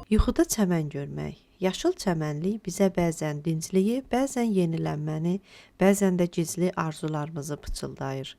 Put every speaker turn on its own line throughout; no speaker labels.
Yuxuda çəmən görmək. Yaşıl çəmənlik bizə bəzən dincliyi, bəzən yenilənməni, bəzən də gizli arzularımızı pıçıldayır.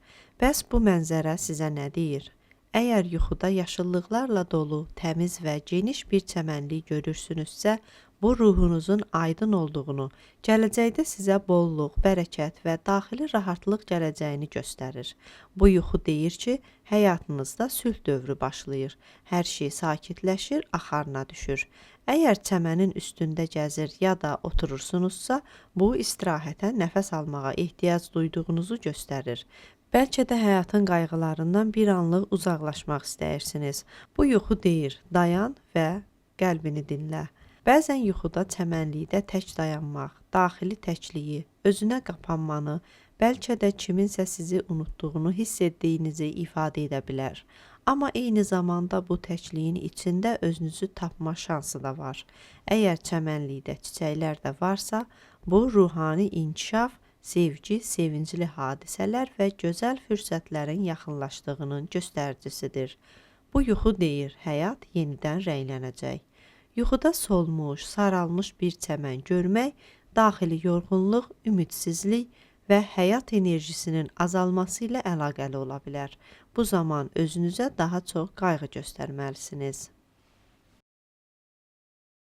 Bəs bu mənzərə sizə nə deyir? Əgər yuxuda yaşıllıqlarla dolu, təmiz və geniş bir çəmənlik görürsünüzsə, bu ruhunuzun aydın olduğunu, gələcəkdə sizə bolluq, bərəkət və daxili rahatlıq gələcəyini göstərir. Bu yuxu deyir ki, həyatınızda sülh dövrü başlayır. Hər şey sakitləşir, axarına düşür. Əgər çəmənin üstündə gəzir ya da oturursunuzsa, bu istirahətə, nəfəs almağa ehtiyac duyduğunuzu göstərir. Bəlkə də həyatın qayğılarından bir anlıq uzaqlaşmaq istəyirsiniz. Bu yuxu deyir, dayan və qəlbini dinlə. Bəzən yuxuda çəmənlikdə tək dayanmaq, daxili təkliyi, özünə qapanmanı, bəlkə də kiminsə sizi unutduğunu hiss etdiyinizi ifadə edə bilər. Amma eyni zamanda bu təkliyin içində özünüzü tapma şansı da var. Əgər çəmənlikdə çiçəklər də varsa, bu ruhani inkişaf, sevgi, sevincli hadisələr və gözəl fürsətlərin yaxınlaşdığının göstəricisidir. Bu yuxu deyir, həyat yenidən rənglənəcək. Yuxuda solmuş, saralmış bir çəmən görmək, daxili yorğunluq, ümidsizlik və həyat enerjisinin azalması ilə əlaqəli ola bilər. Bu zaman özünüzə daha çox qayğı göstərməlisiniz.